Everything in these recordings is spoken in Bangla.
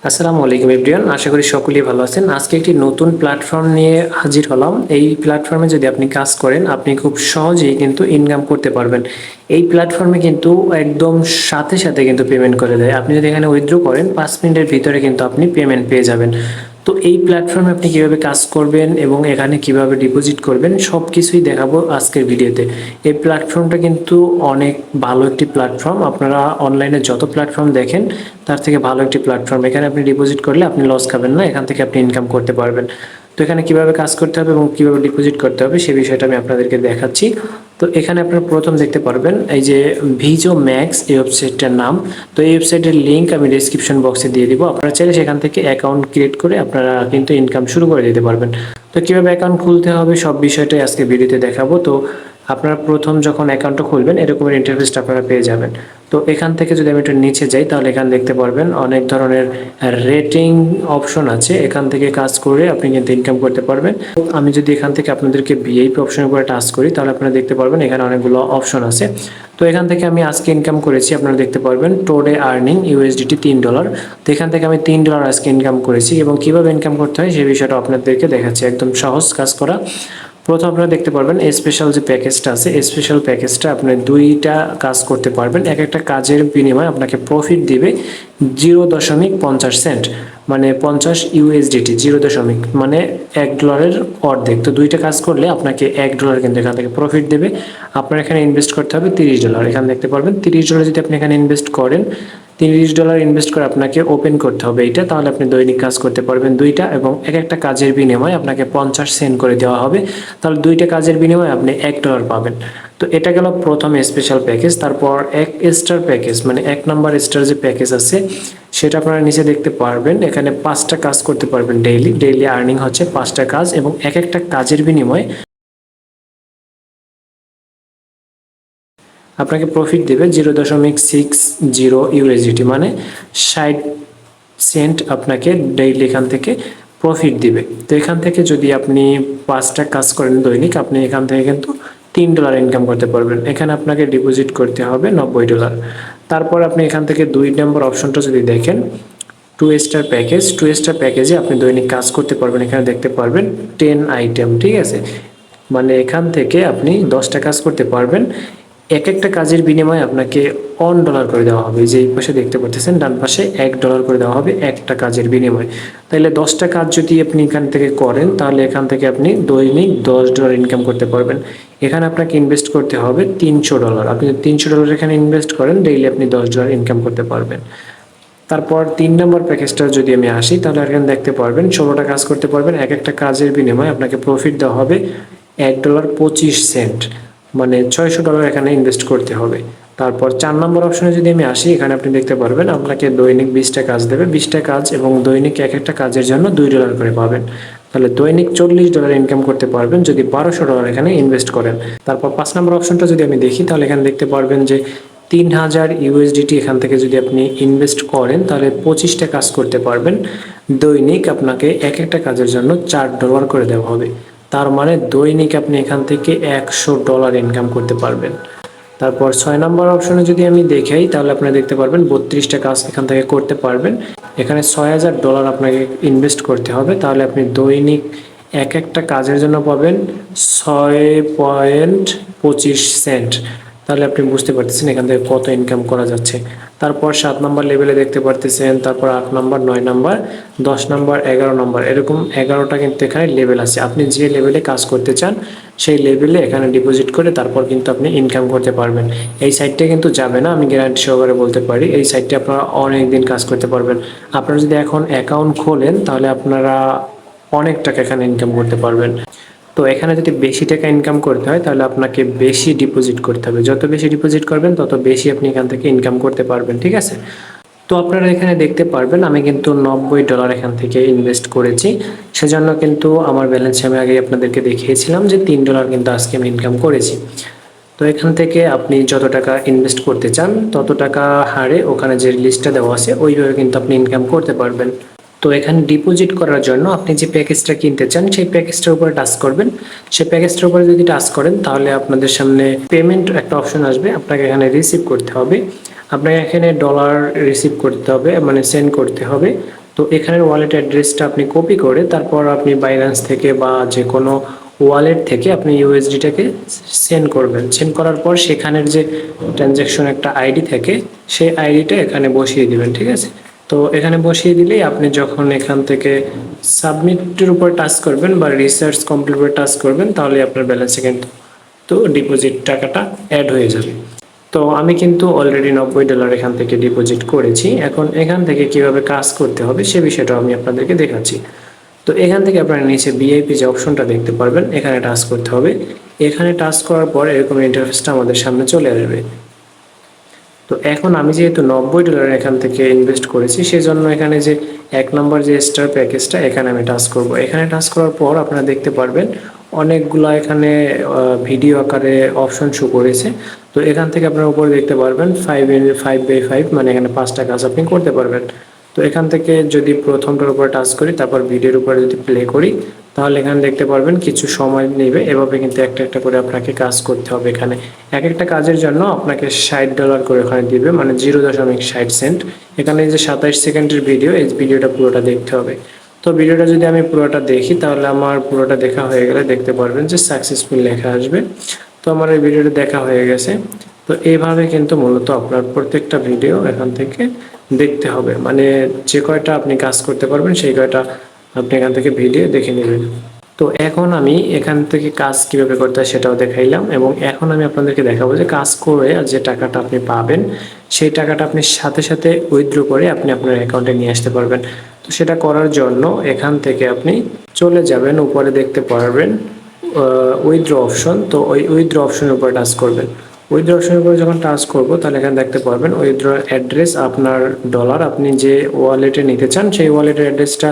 আসসালামু আলাইকুম এভরিওয়ান, আশা করি সকলেই ভালো আছেন। আজকে একটি নতুন প্ল্যাটফর্ম নিয়ে হাজির হলাম। এই প্ল্যাটফর্মে যদি আপনি কাজ করেন, আপনি খুব সহজেই কিন্তু ইনকাম করতে পারবেন। এই প্ল্যাটফর্মে কিন্তু একদম সাথে সাথে কিন্তু পেমেন্ট করে দেয়। আপনি যদি এখানে উইথড্র করেন 5 মিনিটের ভিতরে কিন্তু আপনি পেমেন্ট পেয়ে যাবেন। তো এই প্ল্যাটফর্মে আপনি কিভাবে কাজ করবেন এবং এখানে কিভাবে ডিপোজিট করবেন সব কিছুই দেখাবো আজকের ভিডিওতে। এই প্ল্যাটফর্মটা কিন্তু অনেক ভালো একটি প্ল্যাটফর্ম। আপনারা অনলাইনে যত প্ল্যাটফর্ম দেখেন তার থেকে ভালো একটি প্ল্যাটফর্ম। এখানে আপনি ডিপোজিট করলে আপনি লস খাবেন না, এখান থেকে আপনি ইনকাম করতে পারবেন। তো এখানে কিভাবে কাজ করতে হবে এবং কিভাবে ডিপোজিট করতে হবে সেই বিষয়টা আমি আপনাদেরকে দেখাচ্ছি। তো এখানে আপনারা প্রথম দেখতে পারবেন এই যে ভিজো ম্যাক্স, এই ওয়েবসাইটটার নাম। তো এই ওয়েবসাইটের লিঙ্ক আমি ডেসক্রিপশন বক্সে দিয়ে দিব। আপনারা চাইলে সেখান থেকে অ্যাকাউন্ট ক্রিয়েট করে আপনারা কিন্তু ইনকাম শুরু করে দিতে পারবেন। তো কিভাবে অ্যাকাউন্ট খুলতে হবে সব বিষয়টাই আজকে ভিডিওতে দেখাবো। তো আপনারা প্রথম যখন অ্যাকাউন্টটা খুলবেন এরকমের ইন্টারফেসটা আপনারা পেয়ে যাবেন। তো এখান থেকে যদি আমি একটু নিচে যাই তাহলে এখানে দেখতে পারবেন অনেক ধরনের রেটিং অপশন আছে। এখান থেকে কাজ করে আপনি কিন্তু ইনকাম করতে পারবেন। আমি যদি এখান থেকে আপনাদেরকে ভিআইপি অপশনের উপরে টাচ করি তাহলে আপনারা দেখতে পারবেন এখানে অনেকগুলো অপশন আছে। তো এখান থেকে আমি আজকে ইনকাম করেছি, আপনারা দেখতে পারবেন টোডে আর্নিং ইউএসডিটি $3। তো এখান থেকে আমি $3 আজকে ইনকাম করেছি এবং কিভাবে ইনকাম করতে হয় সেই বিষয়টা আপনাদেরকে দেখাচ্ছি। একদম সহজ কাজ করা। প্রথম আপনারা দেখতে পারবেন স্পেশাল যে প্যাকেজটা আছে, স্পেশাল প্যাকেজটা আপনি দুইটা কাজ করতে পারবেন। এক একটা কাজের বিনিময়ে আপনাকে প্রফিট দিবে 0.50 সেন্ট, মানে 50 ইউএসডিটি। 0 মানে $1 অর্ধেক। তো দুইটা কাজ করলে আপনাকে $1 কিন্তু এখান থেকে প্রফিট দেবে। আপনার এখানে ইনভেস্ট করতে হবে $30। এখানে দেখতে পারবেন $30 যদি আপনি এখানে ইনভেস্ট করেন, $30 ইনভেস্ট করে আপনাকে ওপেন করতে হবে এইটা, তাহলে আপনি দৈনিক কাজ করতে পারবেন দুইটা, এবং এক একটা কাজের বিনিময়ে আপনাকে 50 সেন্ট করে দেওয়া হবে। তাহলে দুইটা কাজের বিনিময়ে আপনি $1 পাবেন। তো এটা গেল প্রথম স্পেশাল প্যাকেজ। তারপর 1 স্টার প্যাকেজ, মানে 1 নম্বর স্টার যে প্যাকেজ আছে সেটা আপনারা নিচে দেখতে পারবেন। এখানে 5টা কাজ করতে পারবেন ডেইলি আর্নিং হচ্ছে 5টা কাজ, এবং এক একটা কাজের বিনিময়ে আপনাকে প্রফিট দেবে 0.60 ইউএসডিটি, মানে 60 সেন্ট আপনাকে ডেইলি এখান থেকে প্রফিট দিবে। তো এখান থেকে যদি আপনি 5টা কাজ করেন দৈনিক, আপনি এখান থেকে কিন্তু $3 ইনকাম করতে পারবেন। এখানে আপনাকে ডিপোজিট করতে হবে $90। তারপর আপনি এখান থেকে 2 নম্বর অপশনটা যদি দেখেন 2 স্টার প্যাকেজ, 2 স্টার প্যাকেজে আপনি দৈনিক কাজ করতে পারবেন। এখানে দেখতে পারবেন 10 আইটেম, ঠিক আছে। মানে এখান থেকে আপনি 10টা কাজ করতে পারবেন। এক একটা কাজের বিনিময়ে আপনাকে $1 করে দেওয়া হবে। যে এই পাশে দেখতে পাচ্ছেন ডান পাশে $1 করে দেওয়া হবে একটা কাজের বিনিময়ে। তাহলে 10টা কাজ যদি আপনি এখান থেকে করেন তাহলে এখান থেকে আপনি দৈনিক $10 ইনকাম করতে পারবেন। এখানে আপনাকে ইনভেস্ট করতে হবে $300। আপনি যদি $300 এখানে ইনভেস্ট করেন ডেইলি আপনি $10 ইনকাম করতে পারবেন। তারপর 3 নম্বর প্যাকেজটা যদি আমি আসি তাহলে এখানে দেখতে পারবেন 16টা কাজ করতে পারবেন। এক একটা কাজের বিনিময়ে আপনাকে প্রফিট দেওয়া হবে $1.25, মানে $600 এখানে ইনভেস্ট করতে হবে। তারপর 4 নম্বর অপশনে যদি আমি আসি, এখানে আপনি দেখতে পারবেন আপনাকে দৈনিক 20টা কাজ দেবে, 20টা কাজ, এবং দৈনিক এক একটা কাজের জন্য $2 করে পাবেন। তাহলে দৈনিক $40 ইনকাম করতে পারবেন যদি $1200 এখানে ইনভেস্ট করেন। তারপর 5 নম্বর অপশনটা যদি আমি দেখি তাহলে এখানে দেখতে পারবেন যে 3000 ইউএসডিটি এখান থেকে যদি আপনি ইনভেস্ট করেন তাহলে 25টা কাজ করতে পারবেন। দৈনিক আপনাকে এক একটা কাজের জন্য $4 করে দেওয়া হবে। তার মানে দৈনিক আপনি এখান থেকে $100 ইনকাম করতে পারবেন। তারপর 6 নম্বর অপশনে যদি আমি দেখাই তাহলে আপনারা দেখতে পারবেন 32টা কাজ এখান থেকে করতে পারবেন। এখানে $6000 আপনাকে ইনভেস্ট করতে হবে। তাহলে আপনি দৈনিক এক একটা কাজের জন্য পাবেন 6.25 সেন্ট। তাহলে আপনি বুঝতে পারতেছেন এখান থেকে কত ইনকাম করা যাচ্ছে। তারপর 7 নম্বর লেভেলে দেখতে পারতেছেন, তারপর 8 নম্বর, 9 নম্বর, 10 নম্বর, 11 নম্বর, এরকম 11টা কিন্তু এখানে লেভেল আছে। আপনি যে লেভেলে কাজ করতে চান সেই লেভেলে এখানে ডিপোজিট করে তারপর কিন্তু আপনি ইনকাম করতে পারবেন। এই সাইটটা কিন্তু যাবে না, আমি গ্যারান্টি সহকারে বলতে পারি। এই সাইটে আপনারা অনেক দিন কাজ করতে পারবেন। আপনারা যদি এখন অ্যাকাউন্ট খোলেন তাহলে আপনারা অনেক টাকা এখানে ইনকাম করতে পারবেন। তো এখানে যদি বেশি টাকা ইনকাম করতে হয় তাহলে আপনাকে বেশি ডিপোজিট করতে হবে। যত বেশি ডিপোজিট করবেন তত বেশি আপনি এখান থেকে ইনকাম করতে পারবেন, ঠিক আছে। তো আপনারা এখানে দেখতে পারবেন আমি কিন্তু $90 এখান থেকে ইনভেস্ট করেছি। সেজন্য কিন্তু আমার ব্যালেন্স আমি আগে আপনাদেরকে দেখিয়েছিলাম যে $3 কিন্তু আজকে আমি ইনকাম করেছি। তো এখান থেকে আপনি যত টাকা ইনভেস্ট করতে চান তত টাকা হারে ওখানে যে লিস্টটা দেওয়া আছে ওইভাবে কিন্তু আপনি ইনকাম করতে পারবেন। তো এখানে ডিপোজিট করার জন্য আপনি যে প্যাকেজটা কিনতে চান সেই প্যাকেজটার উপরে টাচ করবেন। সেই প্যাকেজটার উপরে যদি টাচ করেন তাহলে আপনাদের সামনে পেমেন্ট একটা অপশন আসবে। আপনাকে এখানে রিসিভ করতে হবে, আপনাকে এখানে ডলার রিসিভ করতে হবে, মানে সেন্ড করতে হবে। তো এখানের ওয়ালেট অ্যাড্রেসটা আপনি কপি করে তারপর আপনি বাইন্যান্স থেকে বা যে কোনো ওয়ালেট থেকে আপনি ইউএসডিটাকে সেন্ড করবেন। সেন্ড করার পর সেখানের যে ট্রানজ্যাকশন একটা আইডি থাকে সেই আইডিটা এখানে বসিয়ে দিবেন, ঠিক আছে। তো এখানে বসিয়ে দিলেই আপনি যখন এখান থেকে সাবমিটের উপর টাচ করবেন বা রিসার্চ কমপ্লিট উপর টাচ করবেন তাহলে আপনার ব্যালেন্সে কিন্তু ডিপোজিট টাকাটা অ্যাড হয়ে যাবে। তো আমি কিন্তু অলরেডি $90 এখান থেকে ডিপোজিট করেছি। এখন এখান থেকে কিভাবে কাজ করতে হবে সে বিষয়টাও আমি আপনাদেরকে দেখাচ্ছি। তো এখান থেকে আপনারা নিচে ভিআইপি যে অপশনটা দেখতে পারবেন এখানে টাচ করতে হবে। এখানে টাচ করার পর এরকম ইন্টারফেসটা আমাদের সামনে চলে আসবে। তো এখন আমি যেহেতু $90 এখান থেকে ইনভেস্ট করেছি সেজন্য এখানে যে 1 নম্বর যে স্টার প্যাকেজটা এখানে আমি টাচ করব। এখানে টাচ করার পর আপনারা দেখতে পারবেন অনেকগুলো এখানে ভিডিও আকারে অপশন শো করেছে। তো এখান থেকে আপনারা উপরে দেখতে পারবেন 5x5 মানে এখানে 5টা কাজ আপনি করতে পারবেন। তো এখান থেকে যদি প্রথমটার উপর টাচ করি তারপর ভিডিওর উপরে যদি প্লে করি তাহলে এখানে দেখতে পারবেন কিছু সময় নেবে। এভাবে কিন্তু একটা একটা করে আপনাকে কাজ করতে হবে। এখানে এক একটা কাজের জন্য আপনাকে $60 করে ওখানে দিবে, মানে 0.60 সেন্ট। এখানে যে 27 সেকেন্ডের ভিডিও, এই ভিডিওটা পুরোটা দেখতে হবে। তো ভিডিওটা যদি আমি পুরোটা দেখি তাহলে আমার পুরোটা দেখা হয়ে গেলে দেখতে পারবেন যে সাকসেসফুল লেখা আসবে। তো আমার এই ভিডিওটা দেখা হয়ে গেছে। তো এইভাবে কিন্তু মূলত আপনার প্রত্যেকটা ভিডিও এখান থেকে দেখতে হবে, মানে যে কয়টা আপনি কাজ করতে পারবেন সেই কয়টা আপনি এখান থেকে ভিডিও দেখে নেবেন। তো এখন আমি এখান থেকে কাজ কিভাবে করতে হয় সেটাও দেখাইলাম, এবং এখন আমি আপনাদেরকে দেখাবো যে কাজ করে যে টাকাটা আপনি পাবেন সেই টাকাটা আপনি সাথে সাথে উইথড্র করে আপনি আপনার অ্যাকাউন্টে নিয়ে আসতে পারবেন। তো সেটা করার জন্য এখান থেকে আপনি চলে যাবেন, উপরে দেখতে পারবেন উইথড্র অপশন। তো ওই উইথড্র অপশনের উপর টাচ করবেন। উইথড্র অপশনের উপরে যখন টাচ করবো তাহলে এখানে দেখতে পারবেন উইথড্র অ্যাড্রেস, আপনার ডলার আপনি যে ওয়ালেটে নিতে চান সেই ওয়ালেটের অ্যাড্রেসটা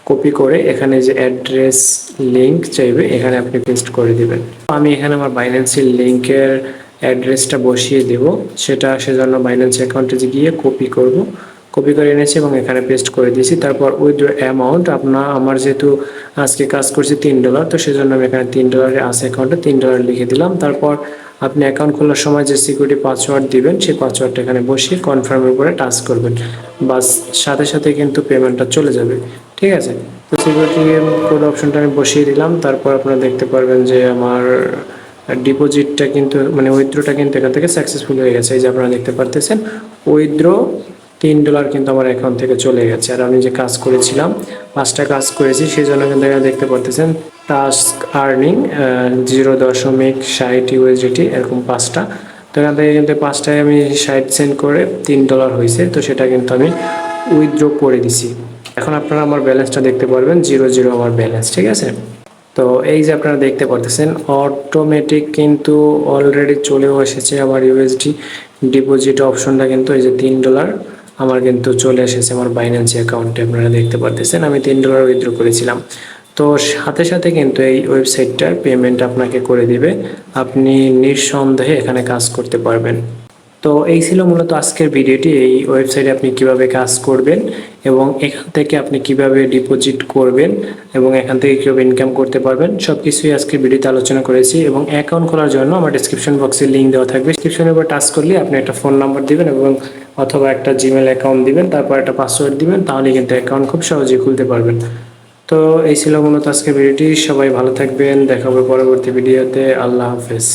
কপি করে এখানে যে অ্যাড্রেস লিংক চাইবে এখানে আপনি পেস্ট করে দিবেন। আমি এখানে আমার বাইন্যান্সের লিংকের অ্যাড্রেসটা বসিয়ে দেব, সেজন্য বাইন্যান্স অ্যাকাউন্টে গিয়ে কপি করে এনেছি এবং এখানে পেস্ট করে দিয়েছি। তারপর উইথড্র অ্যামাউন্ট আমার যেহেতু আজকে কাজ করছি $3, তো সেজন্য আমি এখানে $3 আছে অ্যাকাউন্টে $3 লিখে দিলাম। তারপর আপনি অ্যাকাউন্ট খোলার সময় যে সিকিউরিটি পাসওয়ার্ড দিবেন সেই পাসওয়ার্ডটা এখানে বসিয়ে কনফার্মের উপরে টাচ করবেন, বাস সাথে সাথে কিন্তু পেমেন্টটা চলে যাবে, ঠিক আছে। তো সিকিউরিটি কোড অপশনটা আমি বসিয়ে দিলাম। তারপর আপনারা দেখতে পারবেন যে আমার ডিপোজিটটা কিন্তু মানে উইথড্রটা কিন্তু এখান থেকে সাকসেসফুল হয়ে গেছে। এই যে আপনারা দেখতে পারতেছেন উইথড্র $3 কিন্তু আমার অ্যাকাউন্ট থেকে চলে গেছে। আর আমি যে কাজ করেছিলাম 5টা কাজ করেছি সেই জন্য কিন্তু এখানে দেখতে পারতেছেন টাস্ক আর্নিং 0.60 ইউএসডিটি এরকম 5টা। তো এখান থেকে কিন্তু 5টায় আমি 60 সেন্ট করে $3 হয়েছে। তো সেটা কিন্তু আমি উইথড্র করে দিছি। এখন আপনারা আমার ব্যালেন্সটা দেখতে পারবেন 0 আমার ব্যালেন্স, ঠিক আছে। তো এই যে আপনারা দেখতে পারতেছেন অটোমেটিক কিন্তু অলরেডি চলেও এসেছে আমার ইউএসডি ডিপোজিট অপশনটা, কিন্তু এই যে $3 আমার কিন্তু চলে এসেছে আমার বাইন্যান্স অ্যাকাউন্টে। আপনারা দেখতে পারতেছেন আমি $3 উইথড্র করেছিলাম। তো সাথে সাথে কিন্তু এই ওয়েবসাইটটার পেমেন্ট আপনাকে করে দিবে, আপনি নিঃসন্দেহে এখানে কাজ করতে পারবেন। তো এই ছিল মূলত আজকের ভিডিওটি। এই ওয়েবসাইটে আপনি কিভাবে কাজ করবেন এবং এখান থেকে আপনি কিভাবে ডিপোজিট করবেন এবং এখান থেকে কীভাবে ইনকাম করতে পারবেন সব কিছুই আজকের ভিডিওতে আলোচনা করেছি। এবং অ্যাকাউন্ট খোলার জন্য আমার ডিসক্রিপশন বক্সে লিঙ্ক দেওয়া থাকবে। ডিসক্রিপশনের উপর টাচ করলে আপনি একটা ফোন নাম্বার দিবেন এবং অথবা একটা জিমেল অ্যাকাউন্ট দিবেন, তারপর একটা পাসওয়ার্ড দিবেন, তাহলে কিন্তু অ্যাকাউন্ট খুব সহজেই খুলতে পারবেন। তো এই ছিল মূলত আজকের ভিডিওটি। সবাই ভালো থাকবেন, দেখা হবে পরবর্তী ভিডিওতে। আল্লাহ হাফেজ।